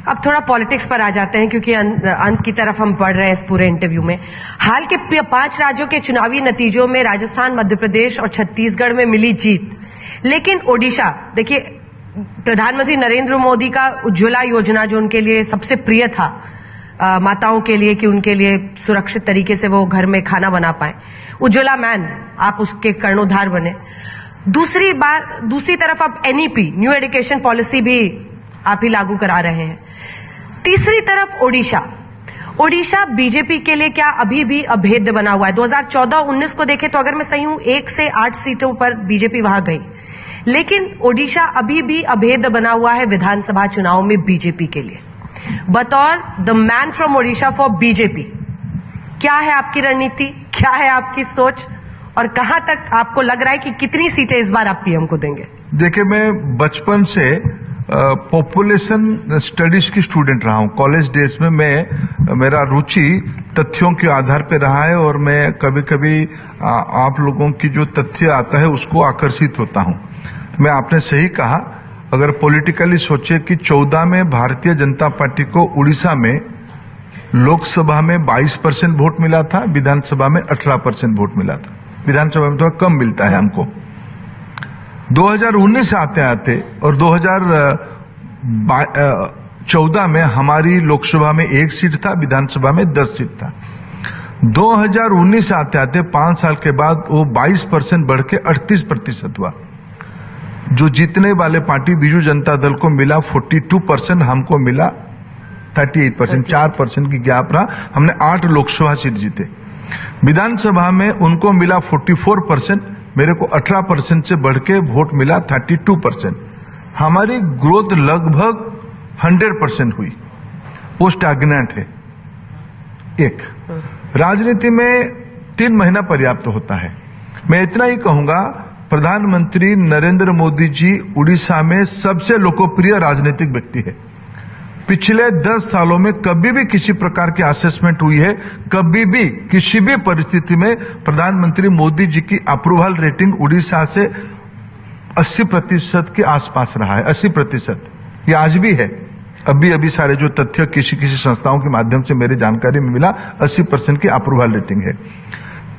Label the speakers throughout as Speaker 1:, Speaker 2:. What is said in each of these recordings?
Speaker 1: अब थोड़ा पॉलिटिक्स पर आ जाते हैं क्योंकि अंत की तरफ हम बढ़ रहे हैं इस पूरे इंटरव्यू में। हाल के 5 राज्यों के चुनावी नतीजों में राजस्थान, मध्य प्रदेश और छत्तीसगढ़ में मिली जीत, लेकिन ओडिशा, देखिए प्रधानमंत्री नरेंद्र मोदी का उज्ज्वला योजना जो उनके लिए सबसे प्रिय था, माताओं के लिए कि उनके लिए सुरक्षित तरीके से वो घर में खाना बना पाए, उज्ज्वला मैन, आप उसके कर्णोधार बने। दूसरी तरफ अब एनईपी, न्यू एजुकेशन पॉलिसी भी आप ही लागू करा रहे हैं। तीसरी तरफ ओडिशा बीजेपी के लिए क्या अभी भी अभेद्य बना हुआ है? 2014-19 को देखें तो अगर मैं सही हूं 1 से 8 सीटों पर बीजेपी वहां गई, लेकिन ओडिशा अभी भी अभेद्य बना हुआ है विधानसभा चुनाव में बीजेपी के लिए। बतौर the man from Odisha for BJP, क्या है आपकी रणनीति, क्या है आपकी सोच और कहां तक आपको लग रहा है कि कितनी सीटें इस बार आप पीएम को देंगे?
Speaker 2: देखिए, मैं बचपन से पॉपुलेशन स्टडीज की स्टूडेंट रहा हूं। कॉलेज डेज में मेरा रुचि तथ्यों के आधार पर रहा है और मैं कभी कभी आप लोगों की जो तथ्य आता है उसको आकर्षित होता हूं। मैं आपने सही कहा, अगर पॉलिटिकली सोचे कि 14 में भारतीय जनता पार्टी को उड़ीसा में लोकसभा में 22% वोट मिला था, विधानसभा में 18% वोट मिला था। विधानसभा में थोड़ा कम मिलता है हमको। 2019 आते आते और 2014 में हमारी लोकसभा में 1 सीट था, विधानसभा में 10 सीट था। 2019 आते आते 5 साल के बाद वो 22% बढ़ के 38% हुआ। जो जीतने वाले पार्टी बीजू जनता दल को मिला 42%, हमको मिला 38%, 4% की गैप रहा। हमने 8 लोकसभा सीट जीते। विधानसभा में उनको मिला 44%, मेरे को 18% से बढ़ के वोट मिला 32%। हमारी ग्रोथ लगभग 100% हुई। वो स्टैग्नेंट है। एक राजनीति में 3 महीना पर्याप्त होता है। मैं इतना ही कहूंगा, प्रधानमंत्री नरेंद्र मोदी जी उड़ीसा में सबसे लोकप्रिय राजनीतिक व्यक्ति है। पिछले 10 सालों में कभी भी किसी प्रकार की असेसमेंट हुई है, कभी भी किसी भी परिस्थिति में प्रधानमंत्री मोदी जी की अप्रूवल रेटिंग उड़ीसा से 80% के आसपास रहा है। 80%, ये आज भी है। अभी सारे जो तथ्य किसी संस्थाओं के माध्यम से मेरी जानकारी में मिला, 80% की अप्रूवल रेटिंग है।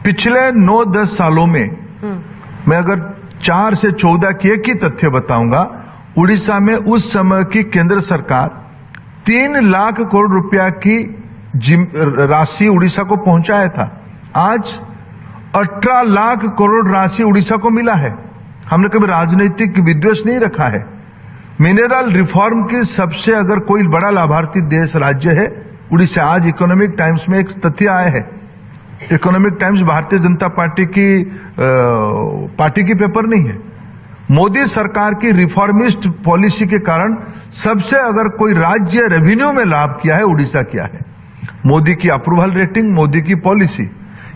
Speaker 2: पिछले 9-10 सालों में मैं अगर 4 से 14 की एक ही तथ्य बताऊंगा, उड़ीसा में उस समय की केंद्र सरकार 3 लाख करोड़ रुपया की राशि उड़ीसा को पहुंचाया था। आज 18 लाख करोड़ राशि उड़ीसा को मिला है। हमने कभी राजनीतिक विद्वेष नहीं रखा है। मिनरल रिफॉर्म की सबसे अगर कोई बड़ा लाभार्थी देश राज्य है उड़ीसा। आज इकोनॉमिक टाइम्स में एक तथ्य आया है। Economic times Bharatiya Janata party की पेपर नहीं है। मोदी सरकार की रिफॉर्मिस्ट पॉलिसी के कारण सबसे अगर कोई राज्य रेवेन्यू में लाभ किया है, उड़ीसा किया है। मोदी की अप्रूवल रेटिंग, मोदी की पॉलिसी,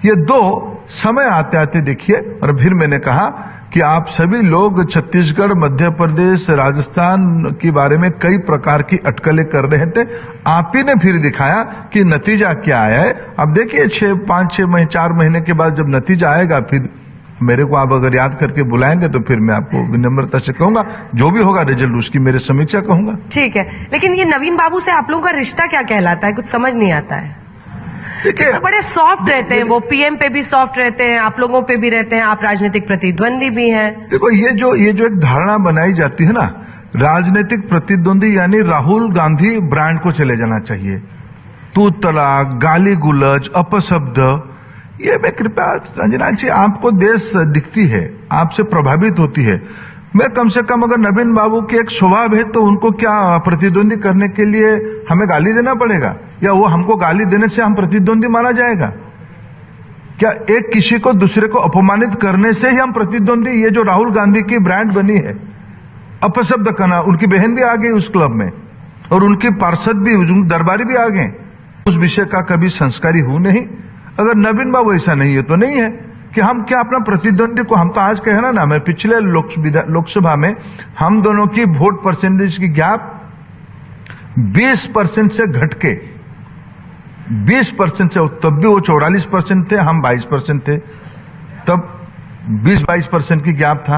Speaker 2: ये 2 समय आते आते देखिए। और फिर मैंने कहा कि आप सभी लोग छत्तीसगढ़, मध्य प्रदेश, राजस्थान के बारे में कई प्रकार की अटकलें कर रहे थे। आप ही ने फिर दिखाया कि नतीजा क्या आया है। अब देखिए 4 महीने के बाद जब नतीजा आएगा, फिर मेरे को आप अगर याद करके बुलाएंगे तो फिर मैं आपको विनम्रता से कहूंगा, जो भी होगा रिजल्ट उसकी मेरे समीक्षा कहूंगा।
Speaker 1: ठीक है, लेकिन ये नवीन बाबू से आप लोगों का रिश्ता क्या कहलाता है? कुछ समझ नहीं आता है।
Speaker 2: देखिए,
Speaker 1: तो बड़े सॉफ्ट रहते हैं वो, पीएम पे भी सॉफ्ट रहते हैं, आप लोगों पे भी रहते हैं, आप राजनीतिक प्रतिद्वंदी भी हैं।
Speaker 2: देखो, ये जो एक धारणा बनाई जाती है ना, राजनीतिक प्रतिद्वंदी यानी राहुल गांधी ब्रांड को चले जाना चाहिए। तू तलाक, गाली गुलज, अपशब्द, ये मैं कृपया अंजना जी, आपको देश दिखती है, आपसे प्रभावित होती है। मैं कम से कम अगर नवीन बाबू की एक स्वभाव है तो उनको क्या प्रतिद्वंदी करने के लिए हमें गाली देना पड़ेगा, या वो हमको गाली देने से हम प्रतिद्वंदी माना जाएगा? क्या एक किसी को दूसरे को अपमानित करने से ही हम प्रतिद्वंदी? ये जो राहुल गांधी की ब्रांड बनी है अपशब्द करना, उनकी बहन भी आ गई उस क्लब में और उनकी पार्षद भी, दरबारी भी आ गए। उस विषय का कभी संस्कारी हूं नहीं। अगर नवीन बाबू ऐसा नहीं है तो नहीं है कि हम क्या अपना प्रतिद्वंदी को, हम तो आज कहना ना, मैं पिछले लोकसभा में हम दोनों की वोट परसेंटेज की गैप 20% से घट के 20% से, तब भी वो 44% थे, हम 22% थे, तब 20-22% की गैप था।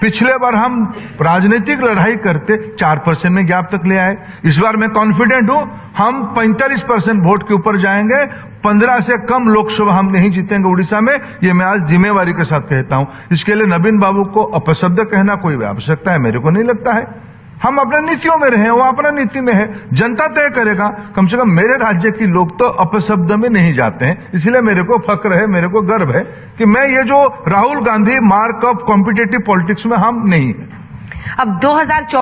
Speaker 2: पिछले बार हम राजनीतिक लड़ाई करते 4% में गैप तक ले आए। इस बार मैं कॉन्फिडेंट हूं हम 45% वोट के ऊपर जाएंगे। 15 से कम लोकसभा हम नहीं जीतेंगे उड़ीसा में, ये मैं आज जिम्मेवारी के साथ कहता हूं। इसके लिए नवीन बाबू को अपशब्द कहना कोई आवश्यकता है मेरे को नहीं लगता है। हम अपने नीतियों में रहे, वो अपना नीति में है, जनता तय करेगा। कम से कम मेरे राज्य के लोग तो अपशब्द में नहीं जाते हैं, इसलिए मेरे को फक्र है, मेरे को गर्व है कि मैं ये जो Rahul Gandhi mark of competitive politics में हम नहीं है।
Speaker 1: अब 2024